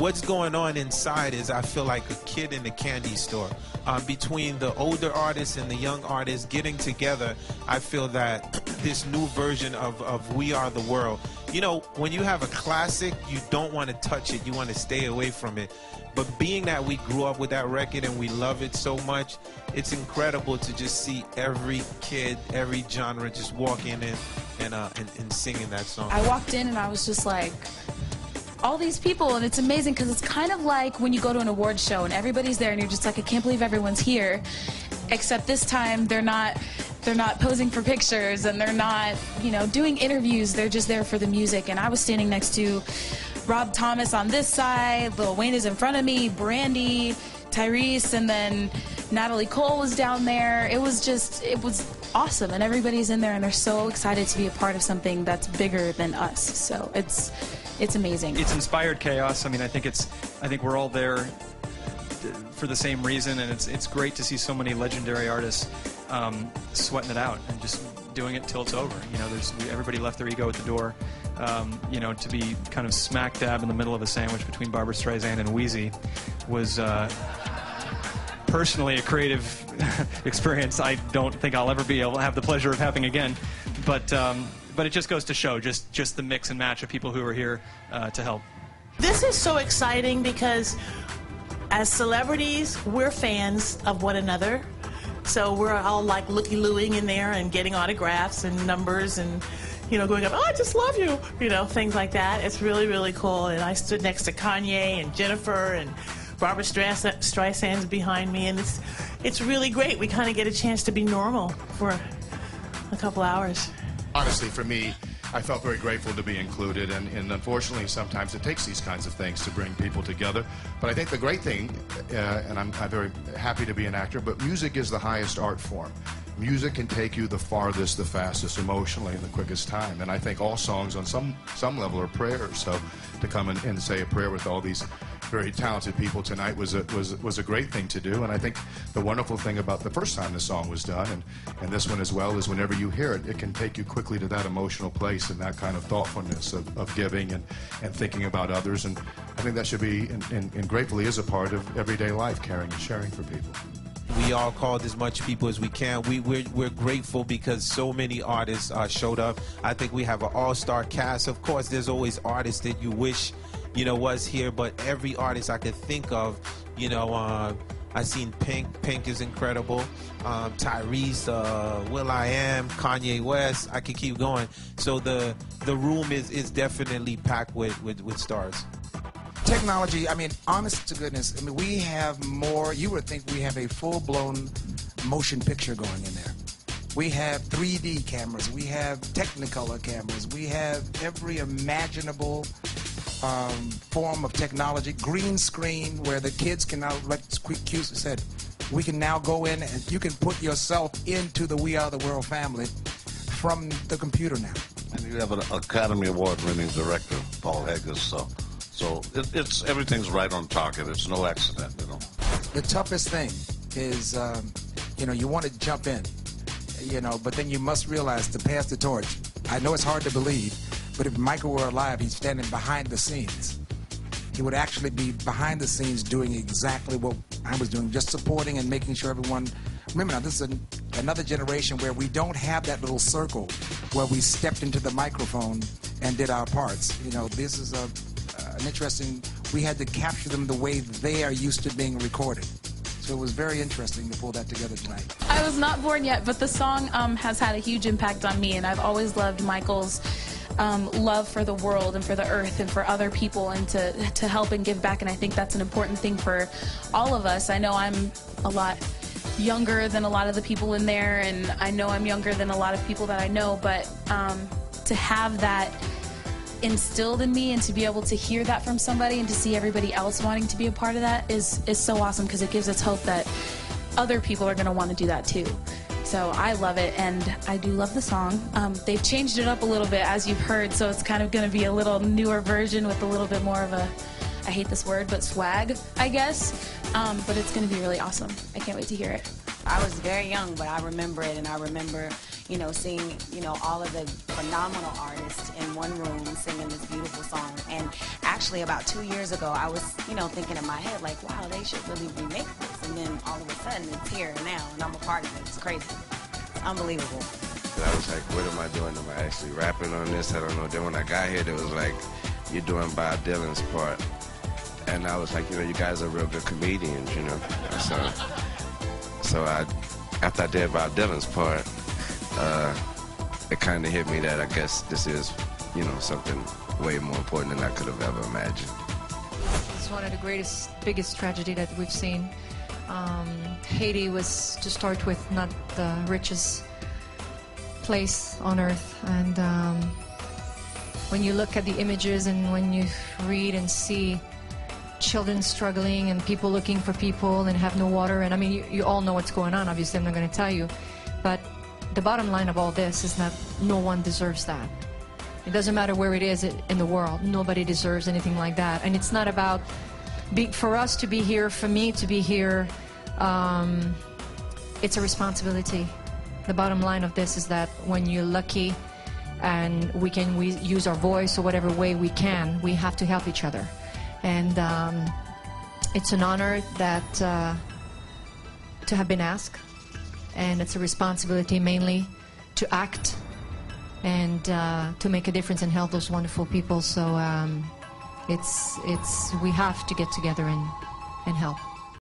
what's going on inside is I feel like a kid in a candy store. Between the older artists and the young artists getting together, I feel that this new version of We Are the World, you know, when you have a classic, you don't want to touch it, you want to stay away from it. But being that we grew up with that record and we love it so much, it's incredible to just see every kid, every genre just walking in and singing that song. I walked in and I was just like, all these people, and it's amazing because it's kind of like when you go to an awards show and everybody's there and you're just like, I can't believe everyone's here, except this time they're not posing for pictures and they're not, you know, doing interviews. They're just there for the music. And I was standing next to Rob Thomas on this side, Lil Wayne is in front of me, Brandy, Tyrese, and then Natalie Cole was down there. It was awesome, and everybody's in there and they're so excited to be a part of something that's bigger than us. So it's amazing. It's inspired chaos. I mean, I think we're all there for the same reason, and it's great to see so many legendary artists sweating it out and just doing it till it's over. You know, everybody left their ego at the door. You know, to be kind of smack dab in the middle of a sandwich between Barbra Streisand and Wheezy was personally a creative experience I don't think I'll ever be able to have the pleasure of having again. But it just goes to show just the mix and match of people who are here to help. This is so exciting because as celebrities, we're fans of one another. So we're all like looky-looing in there and getting autographs and numbers and, you know, going up, oh, I just love you, you know, things like that. It's really, really cool. And I stood next to Kanye and Jennifer, and Barbra Streisand's behind me, and it's really great. We kind of get a chance to be normal for a couple hours. Honestly, for me, I felt very grateful to be included, and unfortunately sometimes it takes these kinds of things to bring people together. But I think the great thing, and I'm very happy to be an actor, but music is the highest art form. Music can take you the farthest, the fastest, emotionally, in the quickest time. And I think all songs on some level are prayers. So to come and say a prayer with all these very talented people tonight was a great thing to do. And I think the wonderful thing about the first time the song was done, and this one as well, is whenever you hear it, it can take you quickly to that emotional place and that kind of thoughtfulness of giving and thinking about others. And I think that should be, and gratefully is a part of everyday life, caring and sharing for people. We all called as much people as we can. We're grateful because so many artists showed up. I think we have an all-star cast. Of course, there's always artists that you wish, you know, was here, but every artist I could think of, you know, I seen Pink. Pink is incredible. Tyrese, will.i.am, Kanye West. I could keep going. So the room is definitely packed with stars. Technology, I mean, honest to goodness, I mean, we have more, you would think we have a full-blown motion picture going in there. We have 3D cameras, we have Technicolor cameras, we have every imaginable form of technology, green screen, where the kids can now, like Q said, we can now go in and you can put yourself into the We Are the World family from the computer now. And you have an Academy Award-winning director, Paul Haggis, so it's everything's right on target. It's no accident, you know. The toughest thing is, you know, you want to jump in, you know, but then you must realize to pass the torch. I know it's hard to believe, but if Michael were alive, he's standing behind the scenes. He would actually be behind the scenes doing exactly what I was doing, just supporting and making sure everyone. Remember now, this is another generation where we don't have that little circle where we stepped into the microphone and did our parts. You know, this is an interesting, we had to capture them the way they are used to being recorded. So it was very interesting to pull that together tonight. I was not born yet, but the song has had a huge impact on me, and I've always loved Michael's love for the world and for the earth and for other people, and to help and give back, and I think that's an important thing for all of us. I know I'm a lot younger than a lot of the people in there, and I know I'm younger than a lot of people that I know, but to have that instilled in me and to be able to hear that from somebody and to see everybody else wanting to be a part of that is so awesome, because it gives us hope that other people are going to want to do that too. So I love it, and I do love the song. They've changed it up a little bit, as you've heard, so it's kind of going to be a little newer version with a little bit more of a, I hate this word, but swag, I guess. But it's going to be really awesome. I can't wait to hear it. I was very young, but I remember it, and I remember, you know, seeing, you know, all of the phenomenal artists in one room singing this beautiful song. And actually, about 2 years ago, I was, thinking in my head, like, wow, they should really remake this. And then all of a sudden, it's here now, and I'm a part of it. It's crazy. It's unbelievable. I was like, what am I doing? Am I actually rapping on this? I don't know. Then when I got here, it was like, you're doing Bob Dylan's part. And I was like, you guys are real good comedians, So after I did Bob Dylan's part, it kind of hit me that I guess this is, something way more important than I could have ever imagined. It's one of the biggest tragedy that we've seen. Haiti was, to start with, not the richest place on earth, and when you look at the images and when you read and see children struggling and people looking for people and have no water, and I mean, you all know what's going on, obviously I'm not going to tell you, but the bottom line of all this is that no one deserves that. It doesn't matter where it is in the world, nobody deserves anything like that. And it's not about for us to be here, for me to be here, it's a responsibility. The bottom line of this is that when you're lucky and we use our voice or whatever way we can, we have to help each other. And it's an honor that to have been asked, and it's a responsibility mainly to act and to make a difference and help those wonderful people. So we have to get together and help.